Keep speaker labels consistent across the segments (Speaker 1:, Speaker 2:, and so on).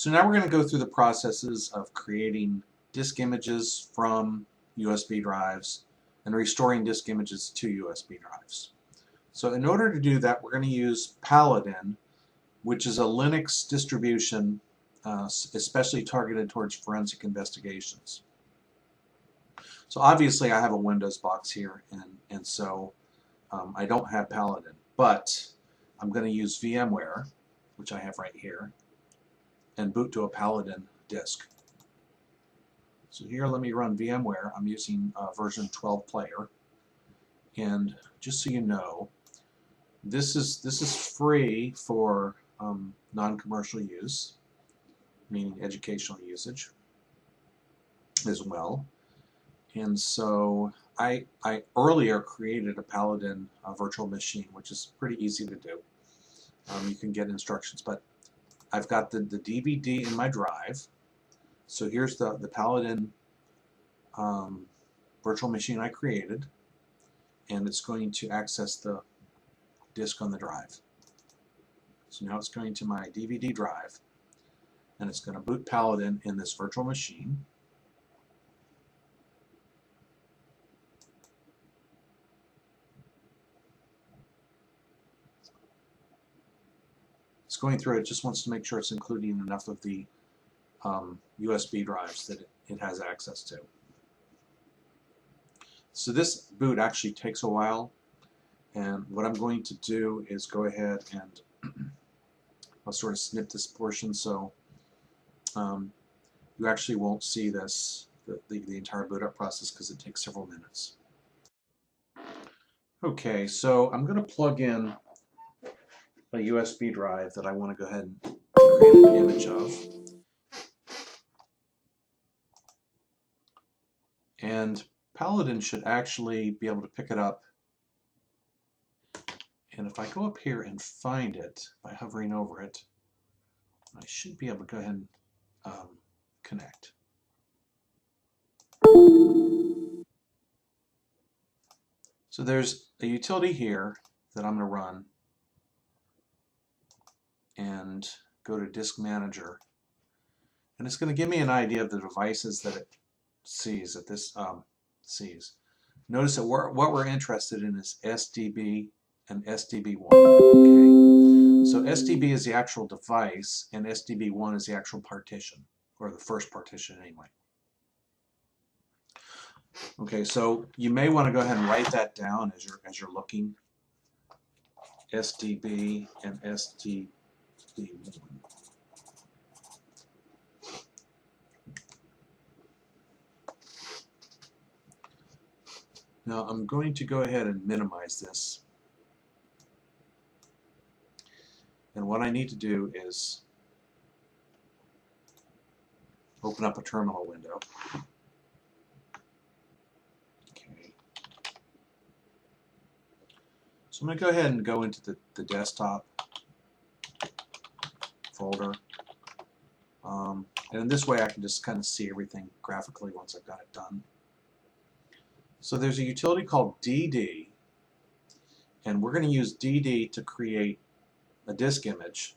Speaker 1: So now we're going to go through the processes of creating disk images from USB drives and restoring disk images to USB drives. So in order to do that, we're going to use Paladin, which is a Linux distribution especially targeted towards forensic investigations. So obviously I have a Windows box here, and so I don't have Paladin, but I'm going to use VMware, which I have right here, and boot to a Paladin disk. So here, let me run VMware. I'm using version 12 player, and just so you know, this is free for non-commercial use, meaning educational usage as well. And so I earlier created a Paladin virtual machine, which is pretty easy to do. You can get instructions, but I've got the DVD in my drive. So here's the Paladin virtual machine I created, and it's going to access the disk on the drive. So now it's going to my DVD drive, and it's going to boot Paladin in this virtual machine. It's going through it, just wants to make sure it's including enough of the USB drives that it has access to. So this boot actually takes a while, and what I'm going to do is go ahead and I'll sort of snip this portion so you actually won't see this, the entire boot up process, because it takes several minutes. Okay, so I'm going to plug in a USB drive that I want to go ahead and create an image of. And Paladin should actually be able to pick it up. And if I go up here and find it by hovering over it, I should be able to go ahead and connect. So there's a utility here that I'm going to run and go to Disk Manager, and it's going to give me an idea of the devices that it sees, that this sees. Notice that what we're interested in is SDB and SDB1. Okay, so SDB is the actual device, and SDB1 is the actual partition, or the first partition anyway. Okay, so you may want to go ahead and write that down as you're looking. SDB and SDB1. Now I'm going to go ahead and minimize this. And what I need to do is open up a terminal window. Okay. So I'm going to go ahead and go into the desktop folder. And this way I can just kind of see everything graphically once I've got it done. So there's a utility called DD, and we're going to use DD to create a disk image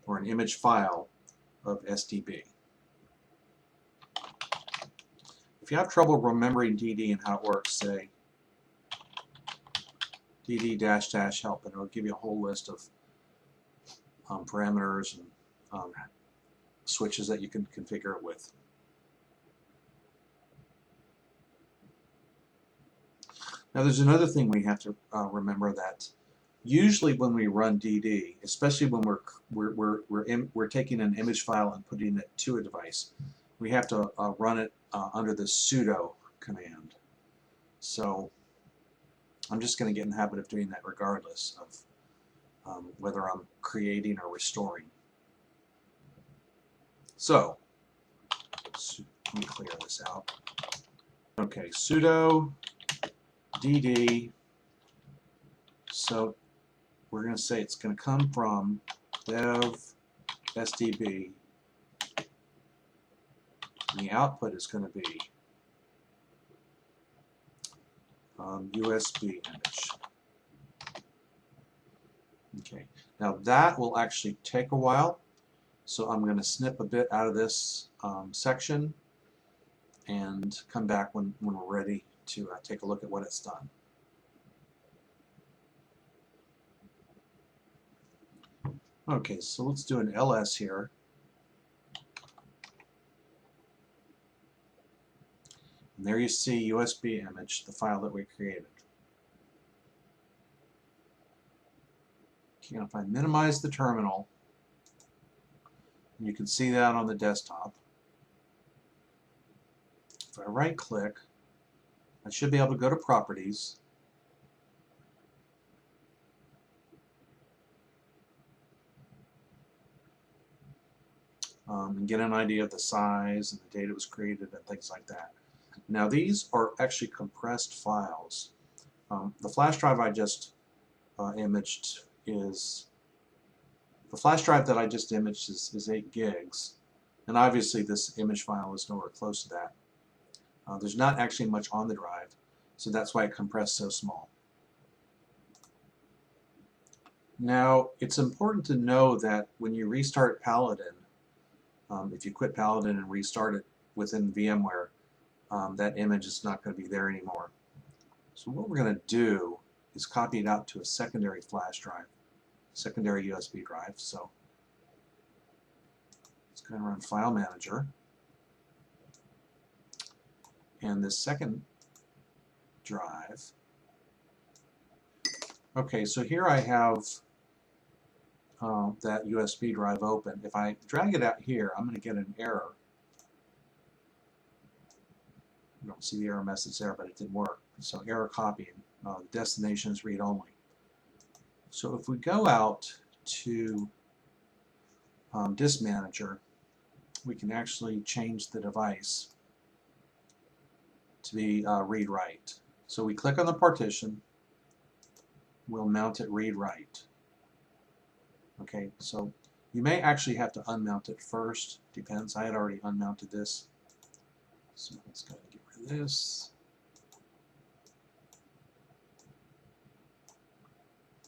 Speaker 1: or an image file of SDB. If you have trouble remembering DD and how it works, say DD --help, and it'll give you a whole list of parameters and switches that you can configure it with. Now there's another thing we have to remember, that usually when we run DD, especially when we're taking an image file and putting it to a device, we have to run it under the sudo command. So I'm just going to get in the habit of doing that regardless of whether I'm creating or restoring. So let me clear this out. Okay, sudo DD. So we're going to say it's going to come from dev SDB. And the output is going to be USB image. Okay, now that will actually take a while, So I'm going to snip a bit out of this section and come back when we're ready to take a look at what it's done. Okay, so let's do an ls here. And there you see USB image, the file that we created. Okay, if I minimize the terminal, you can see that on the desktop. If I right click, I should be able to go to Properties, and get an idea of the size and the date it was created and things like that. Now these are actually compressed files. The flash drive I just imaged is, the flash drive that I just imaged is 8 gigs, and obviously this image file is nowhere close to that. There's not actually much on the drive, so that's why it compressed so small. Now it's important to know that when you restart Paladin, if you quit Paladin and restart it within VMware, that image is not going to be there anymore. So what we're going to do is copy it out to a secondary flash drive, secondary USB drive. So it's going to run File Manager, and this second drive. Okay, so here I have that USB drive open. If I drag it out here, I'm going to get an error. You don't see the error message there, but it didn't work. So error copying. The destination is read only. So if we go out to Disk Manager, we can actually change the device to be read-write. So we click on the partition, we'll mount it read-write. Okay, so you may actually have to unmount it first. Depends. I had already unmounted this. So let's go ahead and get rid of this.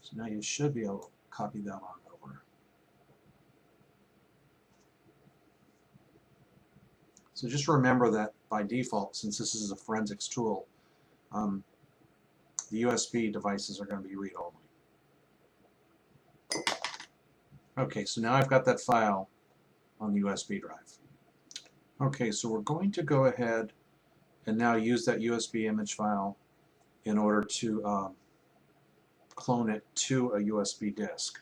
Speaker 1: So now you should be able to copy that on over. So just remember that by default, since this is a forensics tool, the USB devices are going to be read-only. Okay, so now I've got that file on the USB drive. Okay, so we're going to go ahead and now use that USB image file in order to clone it to a USB disk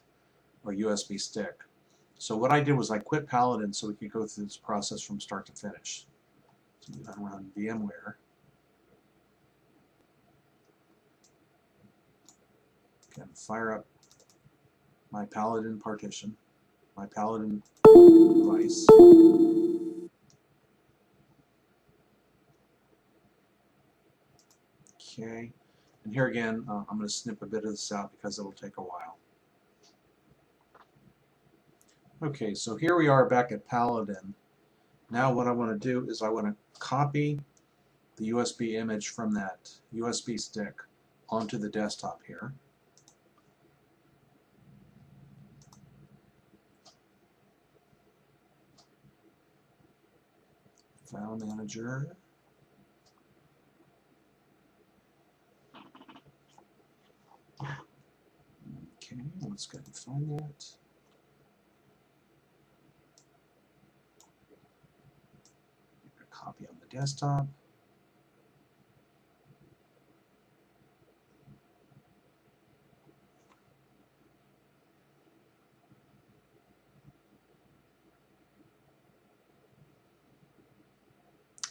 Speaker 1: or USB stick. So what I did was I quit Paladin so we could go through this process from start to finish. So I'm going to run VMware. Again, fire up my Paladin partition, my Paladin device. Okay, and here again, I'm going to snip a bit of this out because it'll take a while. Okay, so here we are back at Paladin. Now what I want to do is I want to copy the USB image from that USB stick onto the desktop here. File Manager. Okay, let's go ahead and find that. A copy on the desktop.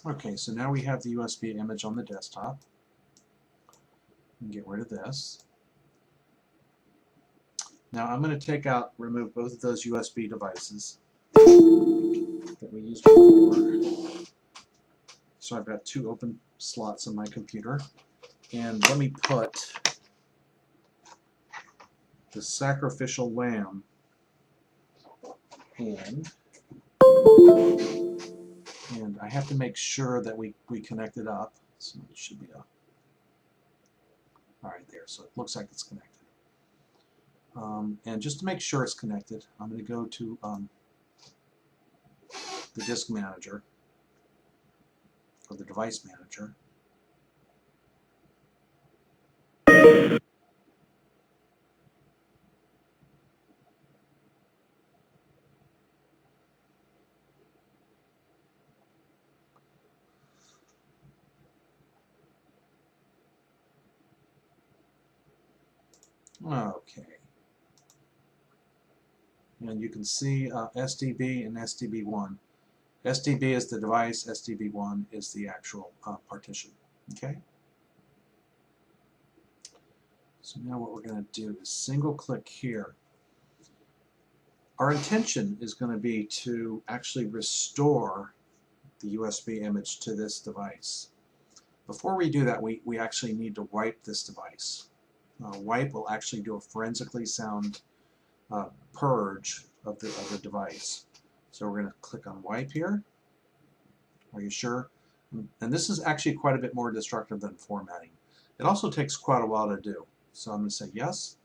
Speaker 1: Okay, so now we have the USB image on the desktop. Get rid of this. Now I'm going to remove both of those USB devices that we used before. So I've got 2 open slots in my computer. And let me put the sacrificial lamb in. And I have to make sure that we connect it up. So it should be a... Alright, there. So it looks like it's connected. And just to make sure it's connected, I'm going to go to the disk manager, or the device manager. Okay. And you can see SDB and SDB1. SDB is the device, SDB1 is the actual partition. Okay? So now what we're going to do is single click here. Our intention is going to be to actually restore the USB image to this device. Before we do that, we actually need to wipe this device. Wipe will actually do a forensically sound purge of the device. So we're going to click on wipe here. Are you sure? And this is actually quite a bit more destructive than formatting. It also takes quite a while to do. So I'm going to say yes.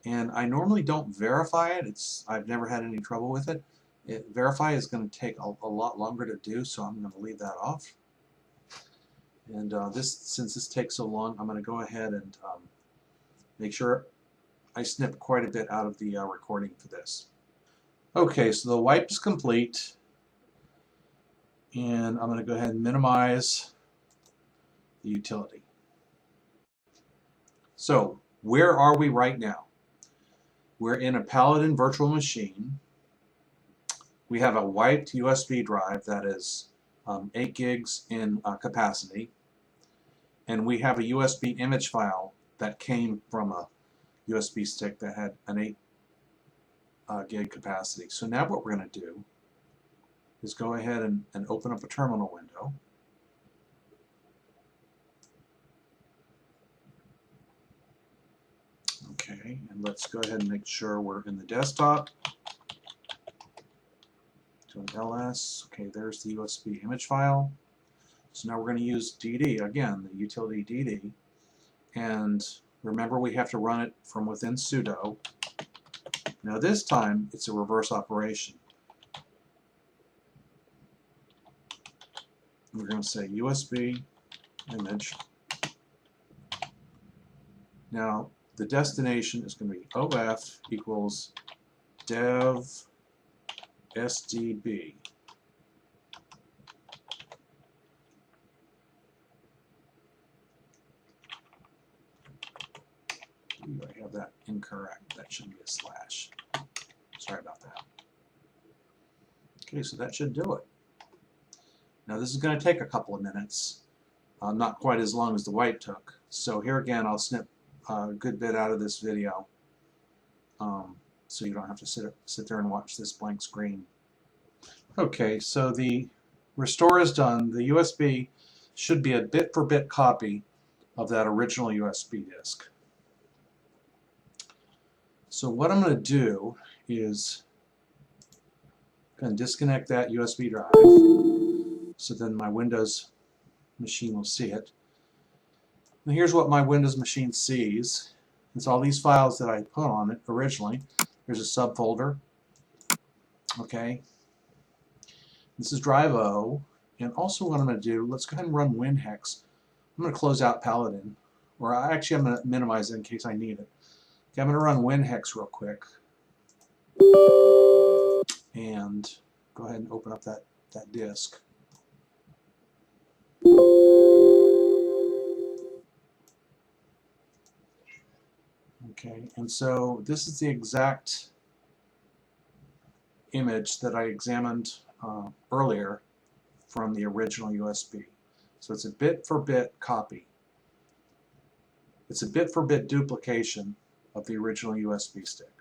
Speaker 1: And I normally don't verify it. I've never had any trouble with it. Verify is going to take a lot longer to do, so I'm going to leave that off. And since this takes so long, I'm going to go ahead and make sure I snip quite a bit out of the recording for this. Okay, so the wipe is complete. And I'm going to go ahead and minimize the utility. So, where are we right now? We're in a Paladin virtual machine. We have a wiped USB drive that is 8 gigs in capacity. And we have a USB image file that came from a USB stick that had an 8 gig capacity. So now what we're going to do is go ahead and open up a terminal window. Okay, and let's go ahead and make sure we're in the desktop. To an LS. Okay, there's the USB image file. So now we're going to use DD, again, the utility DD. And remember, we have to run it from within sudo. Now this time, it's a reverse operation. We're going to say USB image. Now, the destination is going to be OF equals dev SDB. I have that incorrect. That should be a slash. Sorry about that. Okay, so that should do it. Now this is going to take a couple of minutes, not quite as long as the wipe took. So here again, I'll snip a good bit out of this video, so you don't have to sit there and watch this blank screen. Okay, so the restore is done. The USB should be a bit-for-bit copy of that original USB disk. So what I'm going to do is disconnect that USB drive, so then my Windows machine will see it. And here's what my Windows machine sees. It's all these files that I put on it originally. There's a subfolder. Okay. This is drive O. And also what I'm going to do, let's go ahead and run WinHex. I'm going to close out Paladin. Or actually I'm going to minimize it in case I need it. Okay, I'm going to run WinHex real quick. And go ahead and open up that disk. Okay, and so this is the exact image that I examined earlier from the original USB. So it's a bit-for-bit copy. It's a bit-for-bit duplication of the original USB stick.